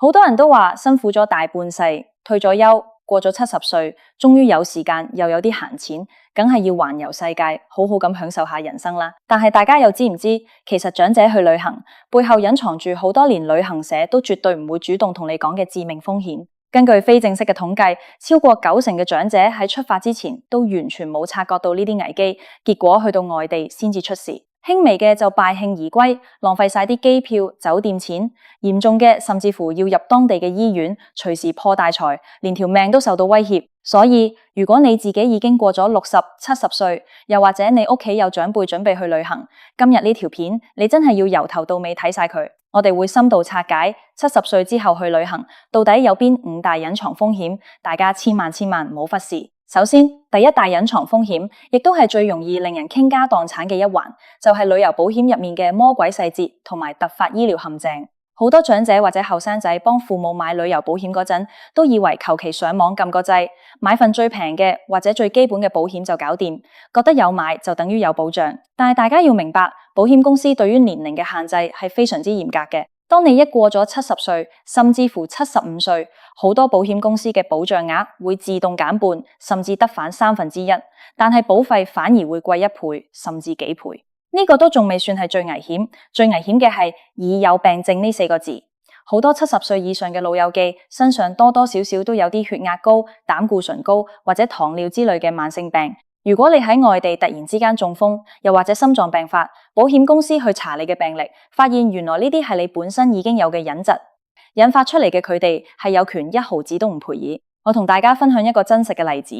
好多人都話辛苦咗大半世，退咗休，過咗70歲，終於有時間又有啲閒錢，梗係要環遊世界，好好咁享受下人生啦。但係大家又知唔知，其實長者去旅行背後隱藏住好多連旅行社都絕對唔會主動同你講嘅致命風險。根據非正式嘅統計，超過90%嘅長者喺出發之前都完全冇察覺到呢啲危機，結果去到外地先至出事。輕微嘅就敗興而歸，浪費晒啲機票、酒店錢；嚴重嘅甚至乎要入當地嘅醫院，隨時破大財，連條命都受到威脅。所以，如果你自己已經過咗60、70歲，又或者你屋企有長輩準備去旅行，今日呢條片你真係要由頭到尾睇晒佢。我哋會深度拆解70歲之後去旅行到底有邊5大隱藏風險，大家千萬唔好忽視。首先，第一大隱藏風險，亦都係最容易令人傾家蕩產嘅一環，就係旅遊保險入面嘅魔鬼細節同埋突發醫療陷阱。好多長者或者後生仔幫父母買旅遊保險嗰陣，都以為求其上網撳個掣，買份最平嘅或者最基本嘅保險就搞掂，覺得有買就等於有保障。但係大家要明白，保險公司對於年齡嘅限制係非常之嚴格嘅。當你一過咗70歲，甚至乎75歲，好多保險公司嘅保障額會自動減半，甚至得返1/3，但係保費反而會貴1倍，甚至幾倍。呢個都仲未算係最危險，最危險嘅係已有病症呢4個字。好多70歲以上嘅老友記身上多多少少都有啲血壓高、膽固醇高或者糖尿之類嘅慢性病。如果你喺外地突然之間中風，又或者心臟病發，保險公司去查你嘅病歷，發現原來呢啲係你本身已經有嘅隱疾，引發出嚟嘅佢哋係有權1毫子都唔賠意。我同大家分享一個真實嘅例子。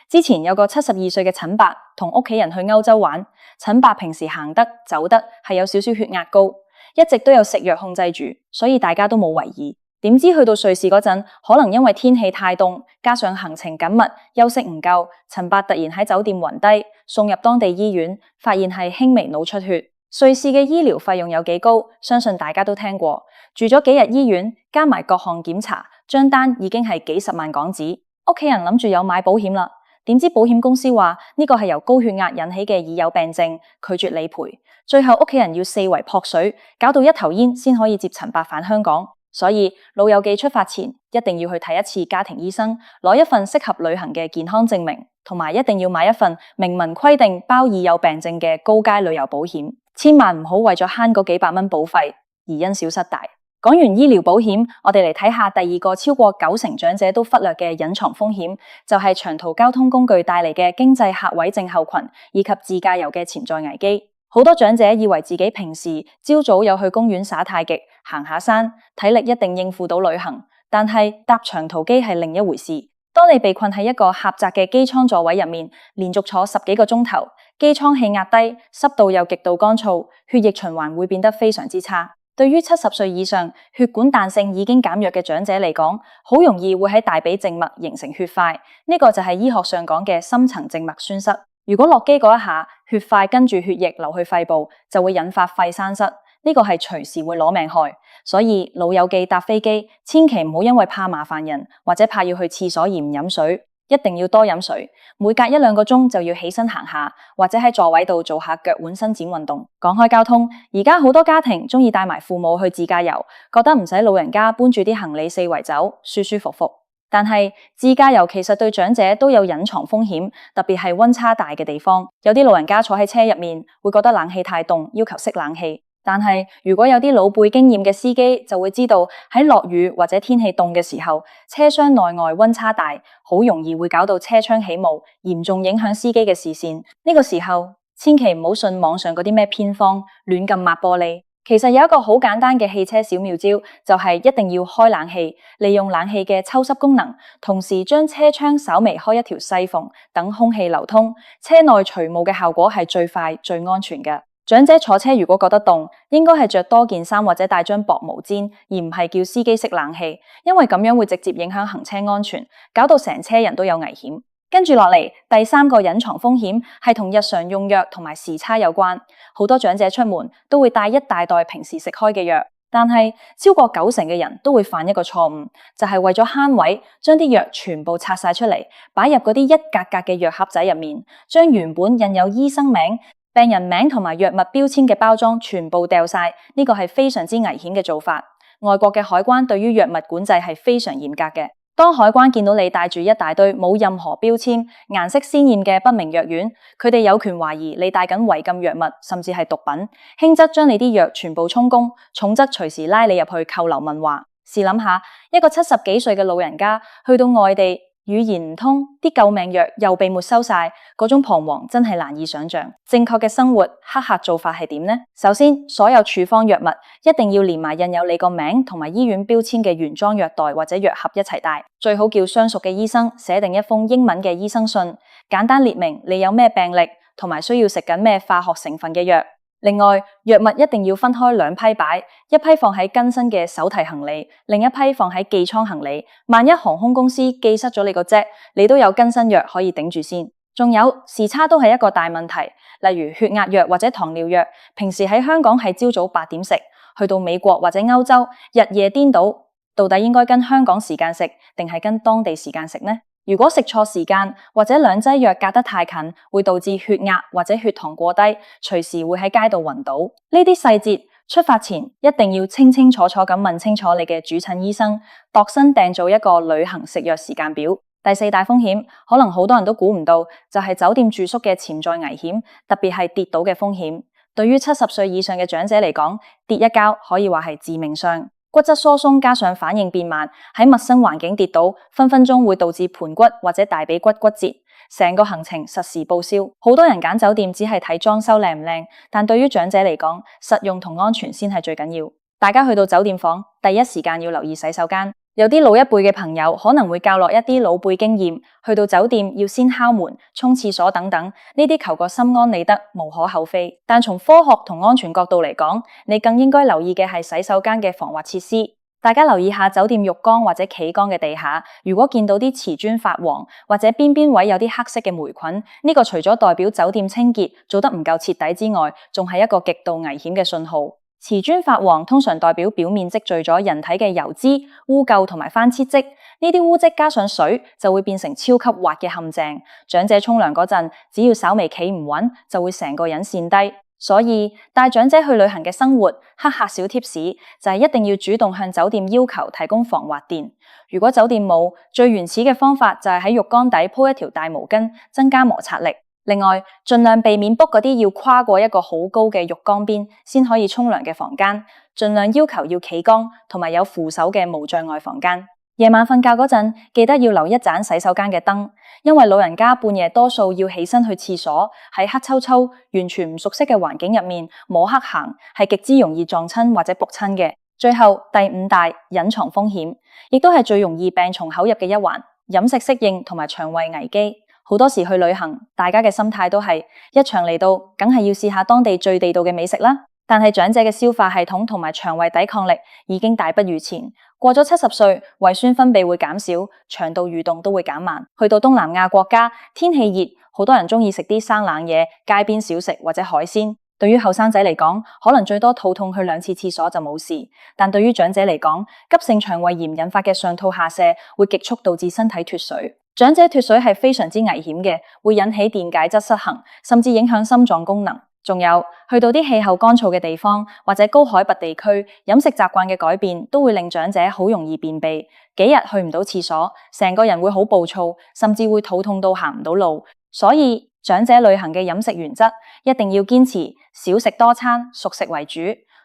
之前有個72歲嘅陳伯同屋企人去歐洲玩，陳伯平時行得走得係有少少血壓高，一直都有食藥控制住，所以大家都冇為意。點知去到瑞士嗰陣，可能因為天氣太凍，加上行程緊密，休息唔夠，陳伯突然喺酒店暈低，送入當地醫院，發現係輕微腦出血。瑞士嘅醫療費用有幾高，相信大家都聽過。住咗幾日醫院，加埋各項檢查，張單已經係幾十萬港紙。屋企人諗住有買保險啦，點知保險公司話呢個係由高血壓引起嘅已有病症，拒絕理賠。最後屋企人要4圍撲水，搞到一頭煙先可以接陳伯返香港。所以老友記出發前一定要去睇一次家庭醫生，攞一份適合旅行嘅健康證明，同埋一定要買一份明文規定包已有病症嘅高階旅遊保險，千萬唔好為咗慳嗰幾百蚊保費而因小失大。講完醫療保險，我哋嚟睇下第二個超過90%長者都忽略嘅隱藏風險，就係長途交通工具帶嚟嘅經濟客位症候群以及自駕遊嘅潛在危機。好多長者以為自己平時朝早有去公園耍太極、行下山，體力一定應付到旅行，但係搭長途機係另一回事。當你被困喺一個狹窄嘅機艙座位入面，連續坐10幾個鐘頭，機艙氣壓低，濕度又極度乾燥，血液循環會變得非常之差。對於70歲以上血管彈性已經減弱嘅長者嚟講，好容易會喺大髀靜脈形成血塊，呢個就係醫學上講嘅深層靜脈栓塞。如果落機嗰一下，血塊跟住血液流去肺部，就會引發肺栓塞，呢個係隨時會攞命害。所以老友記搭飛機，千祈唔好因為怕麻煩人或者怕要去廁所而唔飲水，一定要多飲水。每隔1-2個鐘就要起身行下，或者喺座位度做下腳腕伸展運動。講開交通，而家好多家庭中意帶埋父母去自駕遊，覺得唔使老人家搬住啲行李4圍走，舒舒服服。但係自駕遊其實對長者都有隱藏風險，特別係溫差大嘅地方。有啲老人家坐喺車入面會覺得冷氣太凍，要求熄冷氣。但係如果有啲老輩經驗嘅司機就會知道，喺落雨或者天氣凍嘅時候，車廂內外溫差大，好容易會搞到車窗起霧，嚴重影響司機嘅視線。呢個時候千祈唔好信網上嗰啲咩偏方，亂咁抹玻璃。其實有一個好簡單嘅汽車小妙招，就係一定要開冷氣，利用冷氣嘅抽濕功能，同時將車窗稍微開一條細縫，等空氣流通，車內除霧嘅效果係最快最安全嘅。長者坐車如果覺得凍，應該係着多件衫或者帶張薄毛氈，而唔係叫司機熄冷氣，因為咁樣會直接影響行車安全，搞到成車人都有危險。跟住落嚟，第3個隱藏風險係同日常用藥同埋時差有關。好多長者出門都會帶一大袋平時食開嘅藥，但係超過90%嘅人都會犯一個錯誤，就係為咗慳位，將啲藥全部拆晒出嚟，擺入嗰啲一格格嘅藥盒仔入面，將原本印有醫生名、病人名同埋藥物標籤嘅包裝全部掉晒。呢個係非常之危險嘅做法。外國嘅海關對於藥物管制係非常嚴格嘅。當海關見到你帶住一大堆冇任何標籤、顏色鮮豔嘅不明藥丸，佢哋有權懷疑你帶緊違禁藥物，甚至係毒品。輕則將你啲藥全部充公，重則隨時拉你入去扣留問話。試諗下，一個70幾歲嘅老人家去到外地，語言唔通，啲救命藥又被沒收晒，嗰種彷徨真係難以想象。正確嘅生活黑客做法係點呢？首先，所有處方藥物一定要連埋印有你個名同埋醫院標籤嘅原裝藥袋或者藥盒一齊帶，最好叫相熟嘅醫生寫定一封英文嘅醫生信，簡單列明你有咩病歷同埋需要食緊咩化學成分嘅藥。另外，藥物一定要分開2批擺，一批放喺更新嘅手提行李，另一批放喺寄艙行李。萬一航空公司寄失咗你個啫，你都有更新藥可以頂住先。仲有時差都係一個大問題，例如血壓藥或者糖尿藥，平時喺香港係朝早8點食，去到美國或者歐洲日夜顛倒，到底應該跟香港時間食定係跟當地時間食呢？如果食錯時間或者2劑藥隔得太近，會導致血壓或者血糖過低，隨時會喺街度暈倒。呢啲細節出發前一定要清清楚楚咁問清楚你嘅主診醫生，度身訂造一個旅行食藥時間表。第4大風險，可能好多人都估唔到，就係酒店住宿嘅潛在危險，特別係跌倒嘅風險。對於70歲以上嘅長者嚟講，跌一跤可以話係致命傷。骨質疏鬆加上反應變慢，喺陌生環境跌倒，分分鐘會導致盤骨或者大髀骨骨折，成個行程實時報銷。好多人揀酒店只係睇裝修靚唔靚，但對於長者嚟講，實用同安全先係最緊要。大家去到酒店房，第一時間要留意洗手間。有啲老一輩嘅朋友可能會教落一啲老輩經驗，去到酒店要先敲門、沖廁所等等，呢啲求個心安理得，無可厚非。但從科學同安全角度嚟講，你更應該留意嘅係洗手間嘅防滑設施。大家留意下酒店浴缸或者企缸嘅地下，如果見到啲瓷磚發黃，或者邊邊位有啲黑色嘅霉菌，呢個除咗代表酒店清潔做得唔夠徹底之外，仲係一個極度危險嘅信號。瓷磚發黃通常代表表面積聚咗人體嘅油脂、污垢同埋番茄漬，呢啲污漬加上水就會變成超級滑嘅陷阱。長者沖涼嗰陣，只要稍微企唔穩，就會成個人跣低。所以帶長者去旅行嘅生活黑客小貼士就係一定要主動向酒店要求提供防滑墊。如果酒店冇，最原始嘅方法就係喺浴缸底鋪一條大毛巾，增加摩擦力。另外，盡量避免 book 嗰啲要跨過一個好高嘅浴缸邊先可以沖涼嘅房間，盡量要求要企缸同埋有扶手嘅無障礙房間。夜晚瞓覺嗰陣，記得要留一盞洗手間嘅燈，因為老人家半夜多數要起身去廁所，喺黑抽抽、完全唔熟悉嘅環境入面摸黑行，係極之容易撞親或者仆親嘅。最後第5大隱藏風險，亦都係最容易病從口入嘅一環，飲食適應同埋腸胃危機。好多時去旅行，大家嘅心態都係一場嚟到，梗係要試下當地最地道嘅美食啦。但係長者嘅消化系統同埋腸胃抵抗力已經大不如前，過咗70歲，胃酸分泌會減少，腸道蠕動都會減慢。去到東南亞國家，天氣熱，好多人中意食啲生冷嘢、街邊小食或者海鮮。對於後生仔嚟講，可能最多肚痛去2次廁所就冇事，但對於長者嚟講，急性腸胃炎引發嘅上吐下瀉會極速導致身體脫水。長者脫水係非常之危險嘅，會引起電解質失衡，甚至影響心臟功能。仲有去到啲氣候乾燥嘅地方或者高海拔地區，飲食習慣嘅改變都會令長者好容易便秘，幾日去唔到廁所，成個人會好暴躁，甚至會肚痛到行唔到路。所以長者旅行嘅飲食原則一定要堅持少食多餐，熟食為主，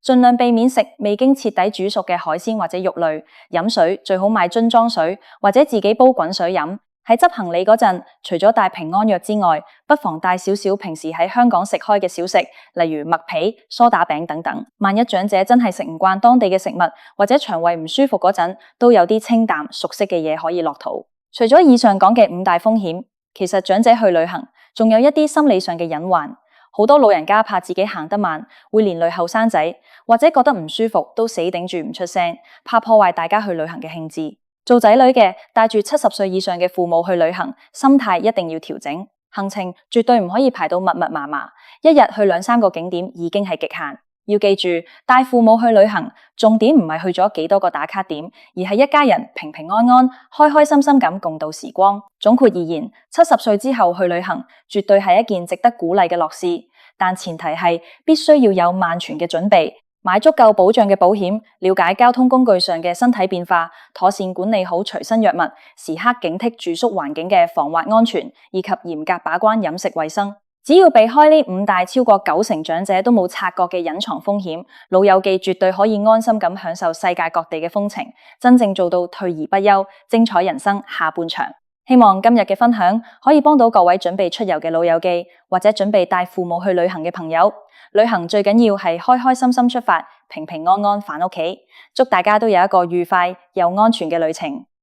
盡量避免食未經徹底煮熟嘅海鮮或者肉類。飲水最好買樽裝水或者自己煲滾水飲。喺執行李嗰陣，除咗帶平安藥之外，不妨帶少少平時喺香港食開嘅小食，例如麥皮、梳打餅等等。萬一長者真係食唔慣當地嘅食物，或者腸胃唔舒服嗰陣，都有啲清淡熟悉嘅嘢可以落肚。除咗以上講嘅5大風險，其實長者去旅行仲有一啲心理上嘅隱患。好多老人家怕自己行得慢，會連累後生仔，或者覺得唔舒服都死頂住唔出聲，怕破壞大家去旅行嘅興致。做仔女嘅帶住70歲以上嘅父母去旅行，心態一定要調整，行程絕對唔可以排到密密麻麻，一日去2-3個景點已經係極限。要記住，帶父母去旅行，重點唔係去咗幾多個打卡點，而係一家人平平安安、開開心心咁共度時光。總括而言，70歲之後去旅行，絕對係一件值得鼓勵嘅樂事，但前提係必須要有萬全嘅準備。買足夠保障嘅保險，了解交通工具上嘅身體變化，妥善管理好隨身藥物，時刻警惕住宿環境嘅防滑安全，以及嚴格把關飲食衛生。只要避開呢5大超過90%長者都冇察覺嘅隱藏風險，老友記絕對可以安心咁享受世界各地嘅風情，真正做到退而不休，精彩人生下半場。希望今日嘅分享可以幫到各位準備出遊嘅老友記，或者準備帶父母去旅行嘅朋友。旅行最緊要係開開心心出發，平平安安返屋企。祝大家都有一個愉快又安全嘅旅程。